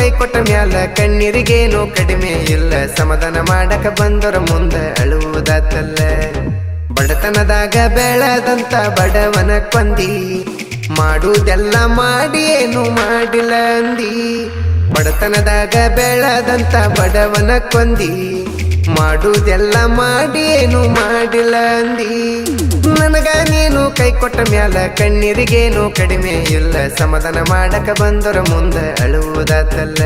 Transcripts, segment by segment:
ಕೈ ಕೊಟ್ಟ ಮ್ಯಾಲ ಕಣ್ಣೀರಿಗೇನು ಕಡಿಮೆ ಇಲ್ಲ ಸಮಾಧಾನ ಮಾಡಕ ಬಂದರ ಮುಂದ ಅಳುವುದಾತಲ್ಲ ಬಡತನದಾಗ ಬೆಳೆದಂತ ಬಡವನ ಕೊಂದಿ ಮಾಡುವುದೆಲ್ಲ ಮಾಡಿ ಏನು ಮಾಡಿಲ್ಲ ಅಂದಿ ಬಡತನದಾಗ ಬೆಳೆದಂತ ಬಡವನ ಕೊಂದಿ ಮಾಡುವುದೆಲ್ಲ ಮಾಡಿ ಏನು ಮಾಡಿಲ್ಲ ಅಂದಿ ನನಗ ನೀನು ಕೈ ಕೊಟ್ಟ ಮ್ಯಾಲ ಕಣ್ಣೀರಿಗೇನು ಕಡಿಮೆ ಇಲ್ಲ ಸಮಾಧಾನ ಮಾಡಕ ಬಂದರ ಮುಂದ ಅಳುವುದಾತಲ್ಲ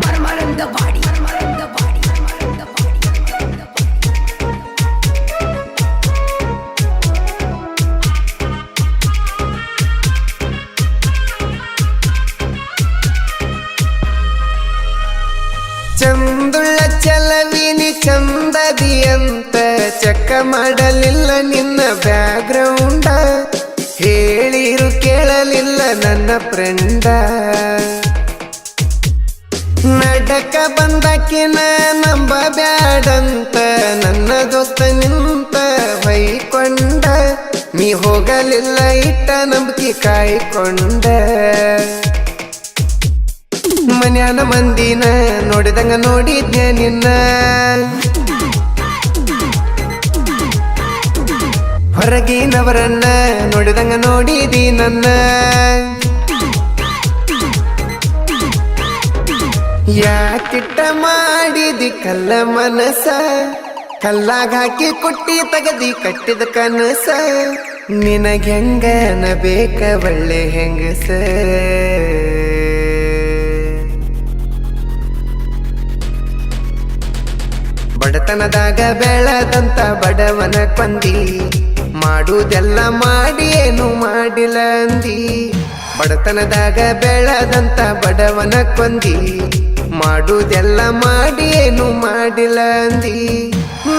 ಪರಮಾನಂದವಾಡಿ ಚಂದುಳ್ಳ ಚಲವಿನಿ ಚಂದದಿ ಅಂತ ಚೆಕ್ಕ ಮಾಡಲಿಲ್ಲ ನಿನ್ನ ಬ್ಯಾಗ್ರೌಂಡ ಹೇಳಿರು ಕೇಳಲಿಲ್ಲ ನನ್ನ ಫ್ರೆಂಡ ನಡಕ ಬಂದಕಿನ ನಂಬ ಬ್ಯಾಡಂತ ನನ್ನ ದೋಸ್ತ ನಿಂತ ಬೈಕೊಂಡ ನೀ ಹೋಗಲಿಲ್ಲ ಇಟ್ಟ ನಂಬಿಕೆ ಕಾಯ್ಕೊಂಡ ಮನ್ಯಾನ ಮಂದಿನ ನೋಡಿದಂಗ ನೋಡಿದ್ನೆ ನಿನ್ನ ಹೊರಗಿನವರನ್ನ ನೋಡಿದಂಗ ನೋಡಿದಿ ನನ್ನ ಯಾಕಿಟ್ಟ ಮಾಡಿದಿ ಕಲ್ಲ ಮನಸ ಕಲ್ಲಾಗ ಹಾಕಿ ಕುಟ್ಟಿ ತಗದಿ ಕಟ್ಟಿದ ಕನಸ ನಿನಗೆಂಗನ ಬೇಕ ಒಳ್ಳೆ ಹೆಂಗಸ ಬಡತನದಾಗ ಬೆಳೆದಂತ ಬಡವನ ಕೊಂದಿ ಮಾಡುವುದೆಲ್ಲ ಮಾಡಿ ಏನು ಮಾಡಿಲ್ಲ ಅಂದಿ ಬಡತನದಾಗ ಬೆಳೆದಂತ ಬಡವನ ಕೊಂದಿ ಮಾಡುವುದೆಲ್ಲ ಮಾಡಿ ಏನು ಮಾಡಿಲ್ಲ ಅಂದಿ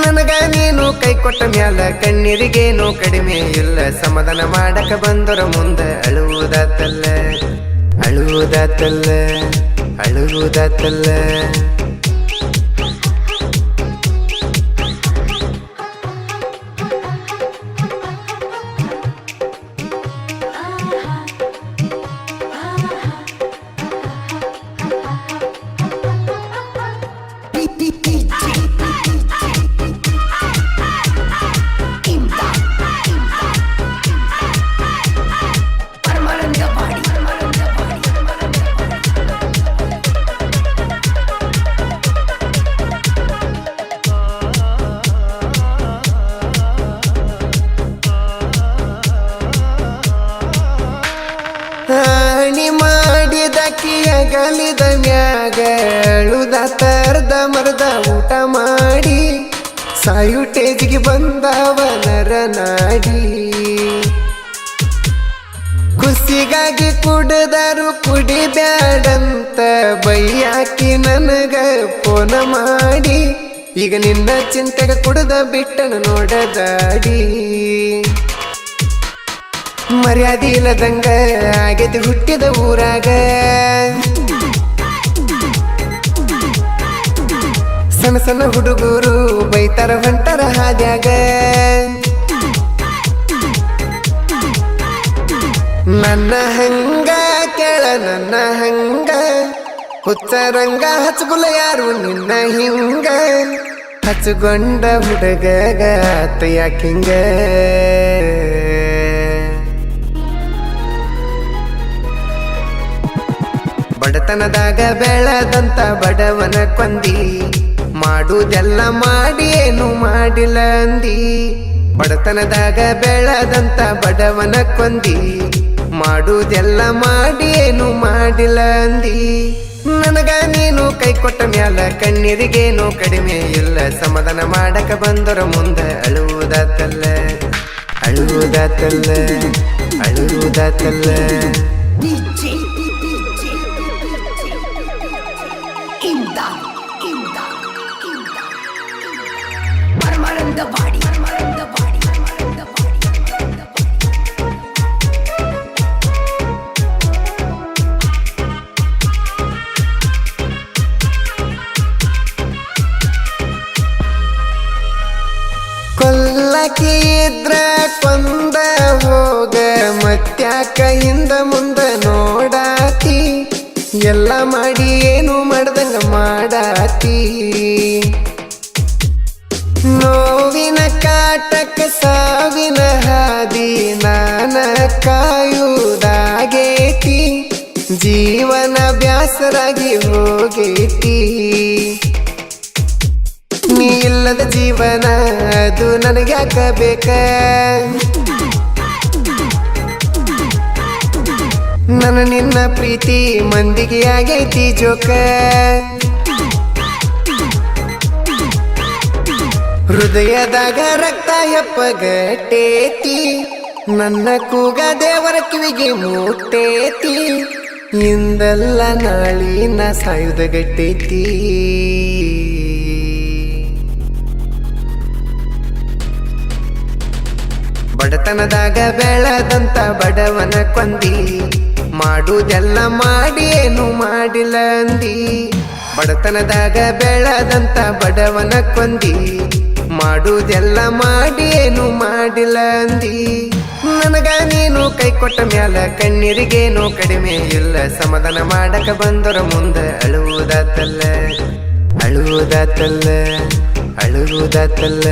ನನಗ ನೀನು ಕೈ ಕೊಟ್ಟ ಮ್ಯಾಲ ಕಣ್ಣೀರಿಗೇನು ಕಡಿಮೆ ಇಲ್ಲ ಸಮಾಧಾನ ಮಾಡಕ ಬಂದರ ಮುಂದ ಅಳುವುದಾತಲ್ಲ ಅಳುವುದಾತಲ್ಲ ಅಳುವುದಾತಲ್ಲ ಹಾನಿ ಮಾಡಿದಕ್ಕಿಯ ಗಲಿದ ಮ್ಯಾಗ ಅಳುದಾತ ಮರದ ಊಟ ಮಾಡಿ ಸಾಯುಟೇಜಿಗೆ ಬಂದವ ನರ ನಾಡಿ ಖುಷಿಗಾಗಿ ಕುಡಿದರು ಕುಡಿಬ್ಯಾಡಂತ ಬೈಯಾಕಿ ನನಗ ಫೋನ ಮಾಡಿ ಈಗ ನಿನ್ನ ಚಿಂತೆಗ ಕುಡ್ದ ಬಿಟ್ಟನ ನೋಡದಾಡಿ ಮರ್ಯಾದೆ ಇಲ್ಲದಂಗ ಆಗೈತಿ ಹುಟ್ಟಿದ ಊರಾಗ ಸಣ್ಣ ಸಣ್ಣ ಹುಡುಗರು ಬೈತಾರ ಹೊಂಟಾರ ಹಾದ್ಯಾಗ ನನ್ನ ಹಂಗ ಕೇಳ ನನ್ನ ಹಂಗ ಹುಚ್ಚರಂಗ ಹಚ್ಚಗುಲ ಯಾರು ನಿನ್ನ ಹಿಂಗ ಹಚ್ಚಗೊಂಡ ಹುಡುಗಗ ಆತ ಯಾಕಿಂಗ ಬಡತನದಾಗ ಬೆಳೆದಂತ ಬಡವನ ಕೊಂದಿ ಮಾಡುವುದೆಲ್ಲ ಮಾಡಿ ಏನು ಮಾಡಿಲ್ಲ ಅಂದಿ ಬಡತನದಾಗ ಬೆಳೆದಂತ ಬಡವನ ಕೊಂದಿ ಮಾಡುವುದೆಲ್ಲ ಮಾಡಿ ಏನು ಮಾಡಿಲ್ಲ ಅಂದಿ ನನಗ ನೀನು ಕೈ ಕೊಟ್ಟ ಮ್ಯಾಲ ಕಣ್ಣೀರಿಗೇನು ಕಡಿಮೆ ಇಲ್ಲ ಸಮಾಧಾನ ಮಾಡಕ ಬಂದರ ಮುಂದ ಅಳುವುದಾತಲ್ಲ ಅಳುವುದಾತಲ್ಲ ಅಳುವುದಾತಲ್ಲ ಪರಮಾನಂದವಾಡಿ ಕೊಲ್ಲ ಬಾಕಿ ಇದ್ರ ಕೊಂದ ಹೋಗ ಮತ್ಯಾಕ ಹಿಂದ ಮುಂದ ನೋಡಾತಿ ಎಲ್ಲ ಮಾಡಿ ಏನು ಮಾಡ್ದಂಗ ಮಾಡಾತಿ ನೋವಿನ ಕಾಟಕ ಸಾವಿನ ಹಾದಿ ನಾನ ಕಾಯುವುದಾಗೇತಿ ಜೀವನ ಬ್ಯಾಸರಾಗಿ ಹೋಗೇತಿ ನೀ ಇಲ್ಲದ ಜೀವನ ಅದು ನನಗ್ಯಾಕ ಬೇಕ ನನ್ನ ನಿನ್ನ ಪ್ರೀತಿ ಮಂದಿಗೆ ಆಗೈತಿ ಜೋಕ ಹೃದಯದಾಗ ರಕ್ತ ಹೆಪ್ಪಗಟ್ಟೇತಿ ನನ್ನ ಕೂಗ ದೇವರ ಕಿವಿಗೆ ಮುಟ್ಟೇತಿ ಇಂದಲ್ಲ ನಾಳಿನ ಸಾಯುಧ ಗಟ್ಟೈತಿ ಬಡತನದಾಗ ಬೆಳೆದಂತ ಬಡವನ ಕೊಂದಿ ಮಾಡುವುದೆಲ್ಲ ಮಾಡಿ ಏನು ಮಾಡಿಲ್ಲ ಅಂದಿ ಬಡತನದಾಗ ಬೆಳೆದಂತ ಬಡವನ ಕೊಂದಿ ಮಾಡುವುದೆಲ್ಲ ಮಾಡಿ ಏನು ಮಾಡಿಲ್ಲ ಅಂದಿ ನನಗ ನೀನು ಕೈ ಕೊಟ್ಟ ಮ್ಯಾಲ ಕಣ್ಣೀರಿಗೇನು ಕಡಿಮೆ ಇಲ್ಲ ಸಮಾಧಾನ ಮಾಡಕ ಬಂದರ ಮುಂದೆ ಅಳುವುದಾತಲ್ಲ ಅಳುವುದಾತಲ್ಲ ಅಳುವುದಾತಲ್ಲ